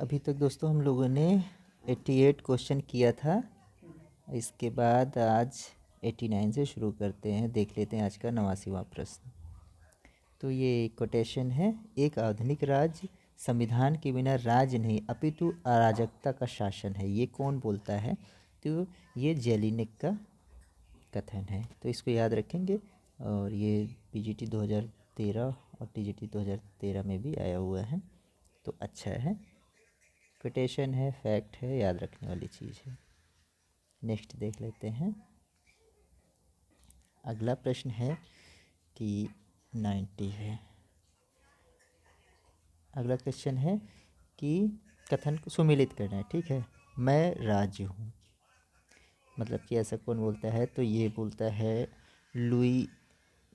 अभी तक दोस्तों हम लोगों ने 88 क्वेश्चन किया था। इसके बाद आज 89 से शुरू करते हैं। देख लेते हैं आज का 89वां प्रश्न। तो ये कोटेशन है, एक आधुनिक राज्य संविधान के बिना राज्य नहीं अपितु अराजकता का शासन है, ये कौन बोलता है? तो ये जेलिनेक का कथन है। तो इसको याद रखेंगे। और ये पीजीटी 2013 और टीजीटी 2013 में भी आया हुआ है, तो अच्छा है। कोटेशन है, फैक्ट है, याद रखने वाली चीज़ है। नेक्स्ट देख लेते हैं। अगला प्रश्न है कि 90 है। अगला क्वेश्चन है कि कथन को सुमिलित करना है। ठीक है, मैं राज्य हूँ, मतलब कि ऐसा कौन बोलता है? तो ये बोलता है लुई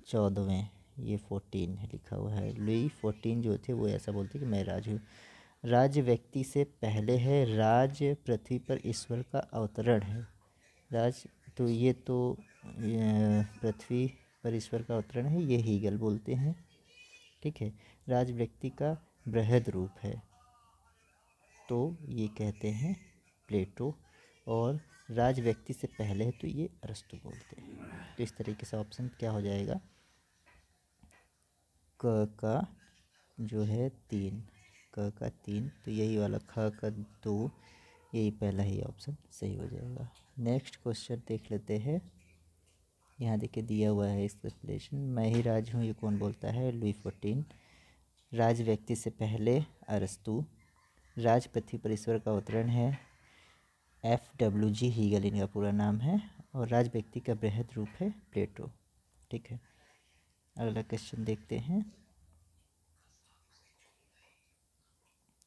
14वें, ये 14 है लिखा हुआ है। लुई 14 जो थे वो ऐसा बोलते कि मैं राज हूँ। राज्य व्यक्ति से पहले है, राज्य पृथ्वी पर ईश्वर का अवतरण है। राज, तो ये तो पृथ्वी पर ईश्वर का अवतरण है, ये हीगल बोलते हैं। ठीक है, राज व्यक्ति का बृहद रूप है, तो ये कहते हैं प्लेटो। और राज व्यक्ति से पहले है, तो ये अरस्तु बोलते हैं। तो इस तरीके से ऑप्शन क्या हो जाएगा? क का जो है 3, क का 3, तो यही वाला ख का 2, यही पहला ही ऑप्शन सही हो जाएगा। नेक्स्ट क्वेश्चन देख लेते हैं। यहाँ देखिए दिया हुआ है एक्सप्लेनेशन, मैं ही राज हूँ, ये कौन बोलता है? लुई 14। राज व्यक्ति से पहले अरस्तु। राज पृथ्वी पर ईश्वर का अवतरण है, FWG हीगल इनका पूरा नाम है। और राज व्यक्ति का बृहद रूप है, प्लेटो। ठीक है, अगला क्वेश्चन देखते हैं।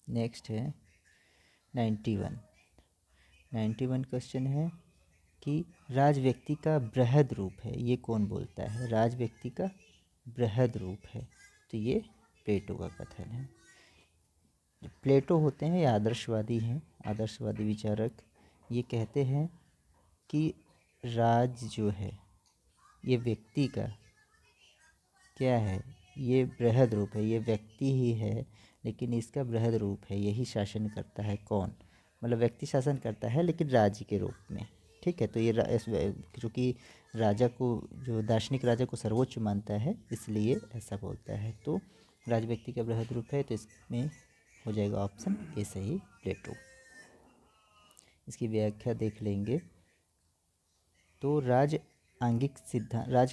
नेक्स्ट है 91। 91 क्वेश्चन है कि राज व्यक्ति का बृहद रूप है, ये कौन बोलता है? राज व्यक्ति का बृहद रूप है, तो ये प्लेटो का कथन है। प्लेटो होते हैं, ये आदर्शवादी हैं, आदर्शवादी विचारक। ये कहते हैं कि राज जो है ये व्यक्ति का क्या है? ये बृहद रूप है, ये व्यक्ति ही है लेकिन इसका बृहद रूप है, यही शासन करता है। कौन? मतलब व्यक्ति शासन करता है लेकिन राज्य के रूप में। ठीक है, तो ये क्योंकि राजा को, जो दार्शनिक राजा को सर्वोच्च मानता है, इसलिए ऐसा बोलता है। तो राज व्यक्ति का बृहद रूप है, तो इसमें हो जाएगा ऑप्शन ए सही, प्लेटो। इसकी व्याख्या देख लेंगे। तो राज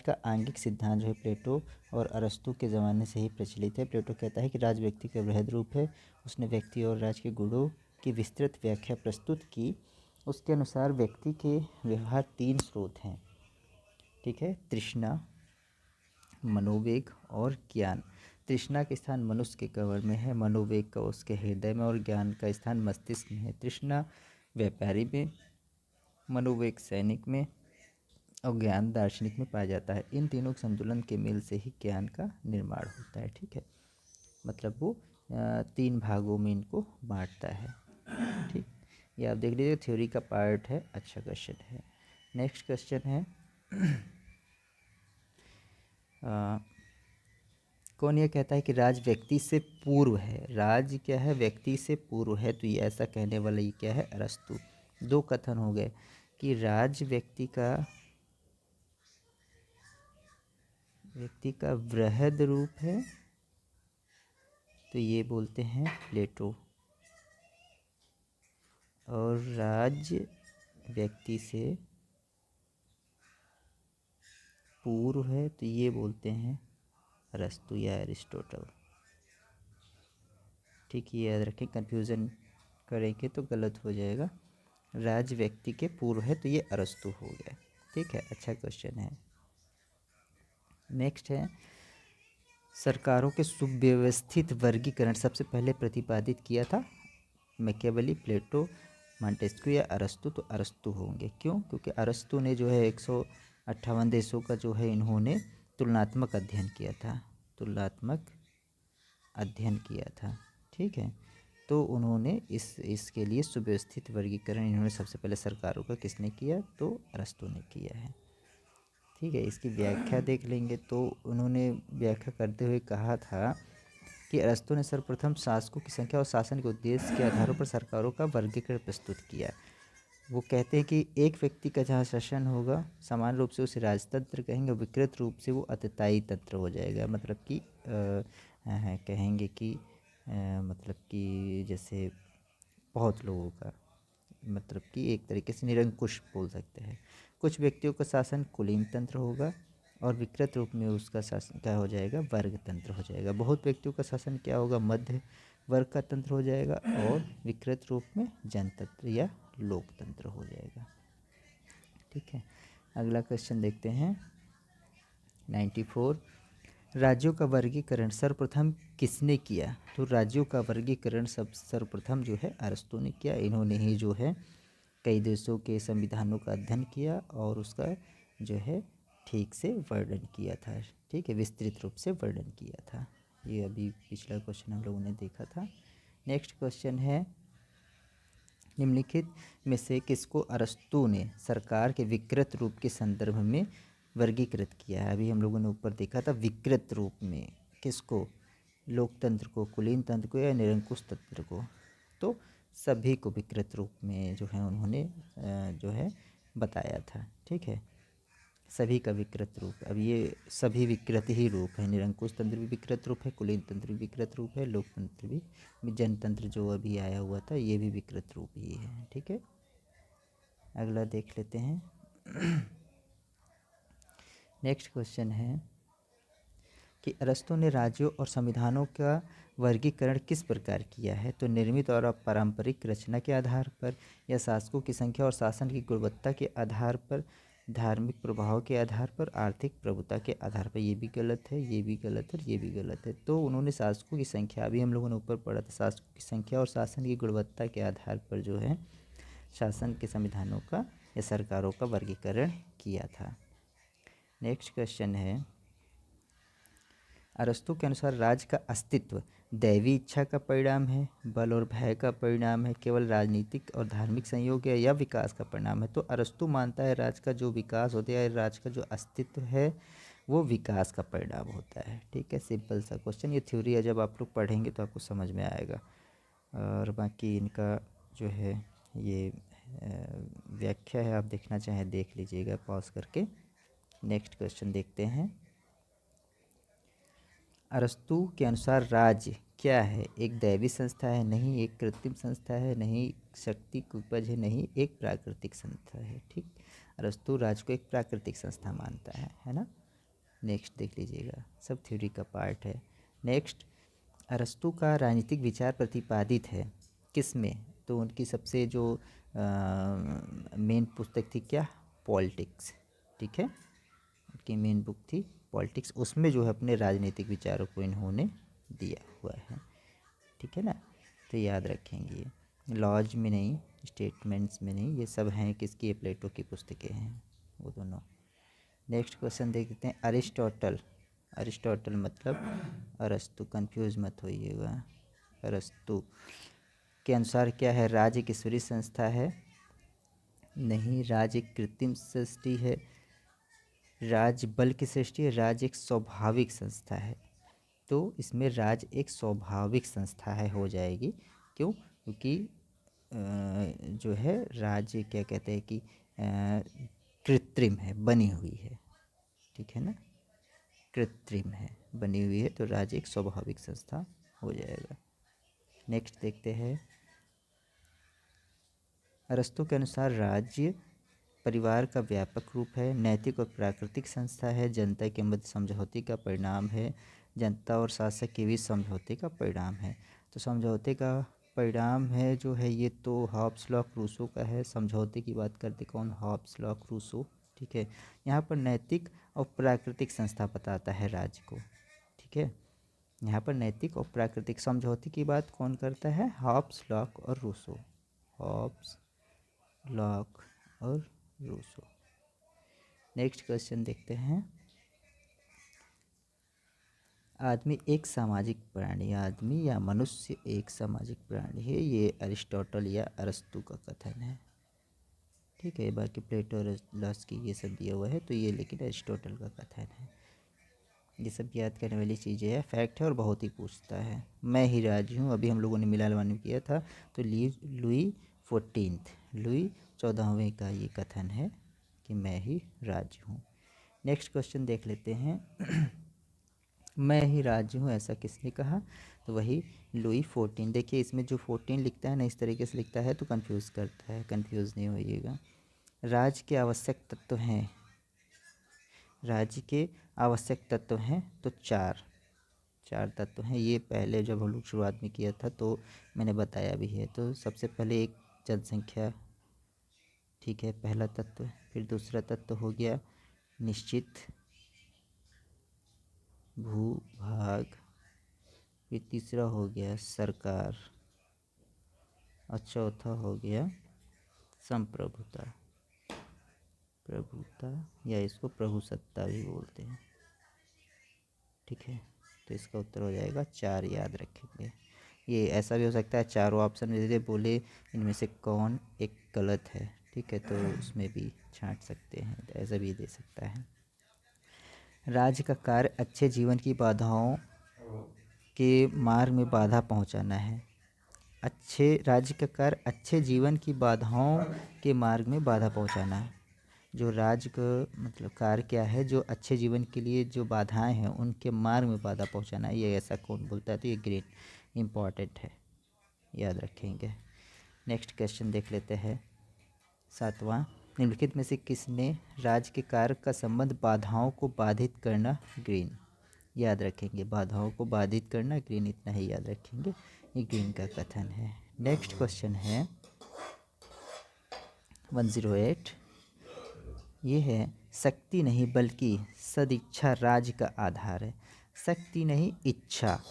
का आंगिक सिद्धांत जो है प्लेटो और अरस्तु के ज़माने से ही प्रचलित है। प्लेटो कहता है कि राज व्यक्ति का बृहद रूप है। उसने व्यक्ति और राज के गुणों की विस्तृत व्याख्या प्रस्तुत की। उसके अनुसार व्यक्ति के व्यवहार 3 स्रोत हैं। ठीक है, तृष्णा, मनोवेग और ज्ञान। तृष्णा का स्थान मनुष्य के कवर में है, मनोवेग का उसके हृदय में, और ज्ञान का स्थान मस्तिष्क में है। तृष्णा व्यापारी में, मनोवेग सैनिक में, और ज्ञान दार्शनिक में पाया जाता है। इन तीनों के संतुलन के मेल से ही ज्ञान का निर्माण होता है। ठीक है, मतलब वो 3 भागों में इनको बांटता है। ठीक, ये आप देख लीजिए, थ्योरी का पार्ट है। अच्छा क्वेश्चन है। नेक्स्ट क्वेश्चन है कौन ये कहता है कि राज व्यक्ति से पूर्व है? राज क्या है? व्यक्ति से पूर्व है, तो ये ऐसा कहने वाला ये क्या है? अरस्तु। 2 कथन हो गए कि राज व्यक्ति का बृहद रूप है, तो ये बोलते हैं प्लेटो। और राज्य व्यक्ति से पूर्व है, तो ये बोलते हैं अरस्तु या एरिस्टोटल। ठीक, ये याद रखें, कंफ्यूजन करेंगे तो गलत हो जाएगा। राज्य व्यक्ति के पूर्व है, तो ये अरस्तु हो गया। ठीक है, अच्छा क्वेश्चन है। नेक्स्ट है, सरकारों के सुव्यवस्थित वर्गीकरण सबसे पहले प्रतिपादित किया था मैकियावेली, प्लेटो, मॉन्टेस्क्यू या अरस्तु? तो अरस्तु होंगे। क्यों? क्योंकि अरस्तु ने जो है 158 देशों का जो है इन्होंने तुलनात्मक अध्ययन किया था, तुलनात्मक अध्ययन किया था। ठीक है, तो उन्होंने इसके लिए सुव्यवस्थित वर्गीकरण इन्होंने सबसे पहले सरकारों का किसने किया? तो अरस्तु ने किया है। ठीक है, इसकी व्याख्या देख लेंगे। तो उन्होंने व्याख्या करते हुए कहा था कि अरस्तु ने सर्वप्रथम शासकों की संख्या और शासन के उद्देश्य के आधारों पर सरकारों का वर्गीकरण प्रस्तुत किया। वो कहते हैं कि एक व्यक्ति का जहाँ शासन होगा समान रूप से उसे राजतंत्र कहेंगे, विकृत रूप से वो अतताई तंत्र हो जाएगा। मतलब कि कहेंगे कि मतलब कि जैसे बहुत लोगों का, मतलब कि एक तरीके से निरंकुश बोल सकते हैं। कुछ व्यक्तियों का शासन कुलीन तंत्र होगा और विकृत रूप में उसका शासन क्या हो जाएगा, वर्ग तंत्र हो जाएगा। बहुत व्यक्तियों का शासन क्या होगा, मध्य वर्ग का तंत्र हो जाएगा और विकृत रूप में जनतंत्र या लोकतंत्र हो जाएगा। ठीक है, अगला क्वेश्चन देखते हैं 94। राज्यों का वर्गीकरण सर्वप्रथम किसने किया? तो राज्यों का वर्गीकरण सर्वप्रथम जो है अरस्तु ने किया। इन्होंने ही जो है कई देशों के संविधानों का अध्ययन किया और उसका जो है ठीक से वर्णन किया था। ठीक है, विस्तृत रूप से वर्णन किया था। ये अभी पिछला क्वेश्चन हम लोगों ने देखा था। नेक्स्ट क्वेश्चन है, निम्नलिखित में से किसको अरस्तु ने सरकार के विकृत रूप के संदर्भ में वर्गीकृत किया है? अभी हम लोगों ने ऊपर देखा था विकृत रूप में किसको, लोकतंत्र को, कुलीन तंत्र को या निरंकुश तंत्र को। तो सभी को विकृत रूप में जो है उन्होंने जो है बताया था। ठीक है, सभी का विकृत रूप। अब ये सभी विकृत ही रूप है, निरंकुश तंत्र भी विकृत रूप है, कुलीन तंत्र भी विकृत रूप है, लोकतंत्र भी, जनतंत्र जो अभी आया हुआ था ये भी विकृत रूप ही है। ठीक है, अगला देख लेते हैं। नेक्स्ट क्वेश्चन है कि अरस्तु ने राज्यों और संविधानों का वर्गीकरण किस प्रकार किया है? तो निर्मित और पारंपरिक रचना के आधार पर या शासकों की संख्या और शासन की गुणवत्ता के आधार पर, धार्मिक प्रभाव के आधार पर, आर्थिक प्रभुता के आधार पर। ये भी गलत है, ये भी गलत है और ये भी गलत है। तो उन्होंने शासकों की संख्या, अभी हम लोगों ने ऊपर पढ़ा था, शासकों की संख्या और शासन की गुणवत्ता के आधार पर जो है शासन के संविधानों का या सरकारों का वर्गीकरण किया था। नेक्स्ट क्वेश्चन है, अरस्तु के अनुसार राज्य का अस्तित्व दैवी इच्छा का परिणाम है, बल और भय का परिणाम है, केवल राजनीतिक और धार्मिक संयोग है या विकास का परिणाम है? तो अरस्तु मानता है राज्य का जो विकास होता है, राज्य का जो अस्तित्व है वो विकास का परिणाम होता है। ठीक है, सिंपल सा क्वेश्चन। ये थ्योरी है, जब आप लोग पढ़ेंगे तो आपको समझ में आएगा। और बाकी इनका जो है ये व्याख्या है, आप देखना चाहें देख लीजिएगा पॉज करके। नेक्स्ट क्वेश्चन देखते हैं। अरस्तु के अनुसार राज्य क्या है? एक दैवी संस्था है, नहीं एक कृत्रिम संस्था है, नहीं शक्ति की उपज है, नहीं एक प्राकृतिक संस्था है। ठीक, अरस्तु राज्य को एक प्राकृतिक संस्था मानता है ना। नेक्स्ट देख लीजिएगा, सब थ्योरी का पार्ट है। नेक्स्ट, अरस्तु का राजनीतिक विचार प्रतिपादित है किस में? तो उनकी सबसे जो मेन पुस्तक थी क्या, पॉलिटिक्स। ठीक है, उनकी मेन बुक थी पॉलिटिक्स, उसमें जो है अपने राजनीतिक विचारों को इन्होंने दिया हुआ है। ठीक है ना, तो याद रखेंगे। लॉज में नहीं, स्टेटमेंट्स में नहीं, ये सब हैं किसकी, प्लेटो की पुस्तकें हैं वो दोनों। नेक्स्ट क्वेश्चन देखते हैं, अरिस्टोटल, अरिस्टोटल मतलब अरस्तु, कंफ्यूज मत होइएगा। अरस्तु के अनुसार क्या है? राज्य एक ईश्वरीय संस्था है, नहीं। राज्य एक कृत्रिम सृष्टि है, राज्य बल की सृष्टि है, राज्य एक स्वाभाविक संस्था है। तो इसमें राज्य एक स्वाभाविक संस्था है हो जाएगी। क्यों? क्योंकि जो है राज्य क्या कहते हैं कि कृत्रिम है, बनी हुई है। ठीक है ना, कृत्रिम है, बनी हुई है, तो राज्य एक स्वाभाविक संस्था हो जाएगा। नेक्स्ट देखते हैं, अरस्तु के अनुसार राज्य परिवार का व्यापक रूप है, नैतिक और प्राकृतिक संस्था है, जनता के मध्य समझौते का परिणाम है, जनता और शासक के बीच समझौते का परिणाम है। तो समझौते का परिणाम है जो है ये तो हॉब्स लॉ रूसो का है। समझौते की बात करते कौन, हॉब्स लॉ रूसो। ठीक है, यहाँ पर नैतिक और प्राकृतिक संस्था बताता है राज्य को। ठीक है, यहाँ पर नैतिक और प्राकृतिक समझौते की बात कौन करता है, हॉब्स लॉक और रूसो, हॉब्स लॉक और रूसो। नेक्स्ट क्वेश्चन देखते हैं, आदमी एक सामाजिक प्राणी, आदमी या मनुष्य एक सामाजिक प्राणी है, ये अरिस्टोटल या अरस्तु का कथन है। ठीक है, बाकी प्लेटो और लॉस की ये सब दिया हुआ है, तो ये लेकिन अरिस्टोटल का कथन है। ये सब याद करने वाली चीज़ें है, फैक्ट है और बहुत ही पूछता है। मैं ही राज हूँ, अभी हम लोगों ने मिलान वान किया था, तो लुई 14th, लुई 14वें का ये कथन है कि मैं ही राज हूँ। नेक्स्ट क्वेश्चन देख लेते हैं। मैं ही राज हूँ ऐसा किसने कहा? तो वही लुई 14। देखिए इसमें जो 14 लिखता है ना, इस तरीके से लिखता है तो कंफ्यूज करता है, कंफ्यूज नहीं होइएगा। राज के आवश्यक तत्व हैं, राज्य के आवश्यक तत्व हैं तो चार तत्व हैं। ये पहले जब हम लोग शुरुआत में किया था तो मैंने बताया भी है। तो सबसे पहले एक जनसंख्या, ठीक है, पहला तत्व। फिर दूसरा तत्व हो गया निश्चित भूभाग। फिर तीसरा हो गया सरकार और चौथा हो गया संप्रभुता, प्रभुता या इसको प्रभुसत्ता भी बोलते हैं, ठीक है। तो इसका उत्तर हो जाएगा 4, याद रखेंगे। ये ऐसा भी हो सकता है चारों ऑप्शन में दे बोले इनमें से कौन एक गलत है, ठीक है, तो उसमें भी छांट सकते हैं, तो ऐसा भी दे सकता है। राज्य का कार्य अच्छे जीवन की बाधाओं के मार्ग में बाधा पहुंचाना है। अच्छे राज्य का कार्य अच्छे जीवन की बाधाओं के मार्ग में बाधा पहुंचाना है। जो राज्य का मतलब कार्य क्या है? जो अच्छे जीवन के लिए जो बाधाएं हैं उनके मार्ग में बाधा पहुंचाना है। ये ऐसा कौन बोलता है? तो ये ग्रेट इम्पॉर्टेंट है, याद रखेंगे। नेक्स्ट क्वेश्चन देख लेते हैं, 7वां। निम्नलिखित में से किसने राज्य के कार्य का संबंध बाधाओं को बाधित करना, ग्रीन, याद रखेंगे। बाधाओं को बाधित करना ग्रीन, इतना ही याद रखेंगे, ये ग्रीन का कथन है। नेक्स्ट क्वेश्चन है 108। ये है शक्ति नहीं बल्कि सदिच्छा राज्य का आधार है। शक्ति नहीं, इच्छा,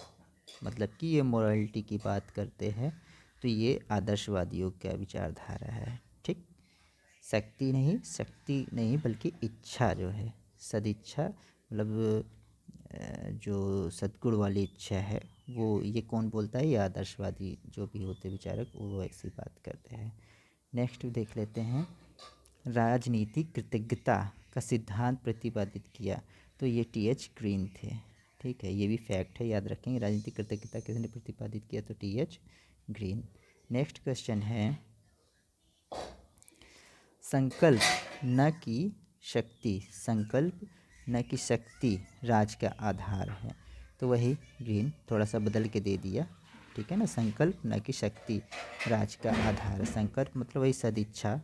मतलब कि ये मोरालिटी की बात करते हैं, तो ये आदर्शवादियों का विचारधारा है, ठीक। शक्ति नहीं बल्कि इच्छा जो है, सदिच्छा मतलब जो सद्गुण वाली इच्छा है वो, ये कौन बोलता है? ये आदर्शवादी जो भी होते विचारक वो ऐसी बात करते हैं। नेक्स्ट देख लेते हैं, राजनीतिक कृतज्ञता का सिद्धांत प्रतिपादित किया, तो ये TH ग्रीन थे, ठीक है, ये भी फैक्ट है, याद रखेंगे। राजनीतिक कृतज्ञता किसने प्रतिपादित किया? तो TH ग्रीन। नेक्स्ट क्वेश्चन है, संकल्प न कि शक्ति, संकल्प न कि शक्ति राज का आधार है, तो वही ग्रीन, थोड़ा सा बदल के दे दिया, ठीक है ना। संकल्प न कि शक्ति राज का आधार, संकल्प मतलब वही सदिच्छा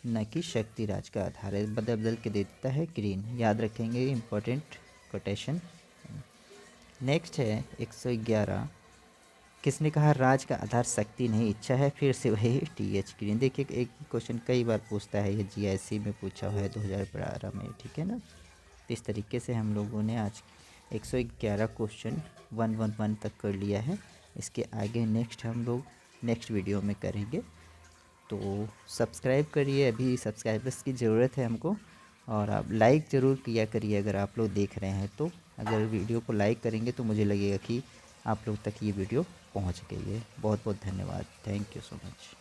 न कि शक्ति राज का आधार है, बदल के दे देता है ग्रीन, याद रखेंगे, इम्पोर्टेंट कोटेशन। नेक्स्ट है 111। किसने कहा राज का आधार शक्ति नहीं इच्छा है? फिर से वही TH ग्रीन। देखिए एक क्वेश्चन कई बार पूछता है, ये GIC में पूछा हुआ है 2012 में, ठीक है ना। तो इस तरीके से हम लोगों ने आज 111 क्वेश्चन 111 तक कर लिया है। इसके आगे नेक्स्ट हम लोग नेक्स्ट वीडियो में करेंगे, तो सब्सक्राइब करिए, अभी सब्सक्राइबर्स की ज़रूरत है हमको, और आप लाइक ज़रूर किया करिए अगर आप लोग देख रहे हैं तो। अगर वीडियो को लाइक करेंगे तो मुझे लगेगा कि आप लोग तक ये वीडियो पहुंच गई है। बहुत बहुत धन्यवाद, थैंक यू सो मच।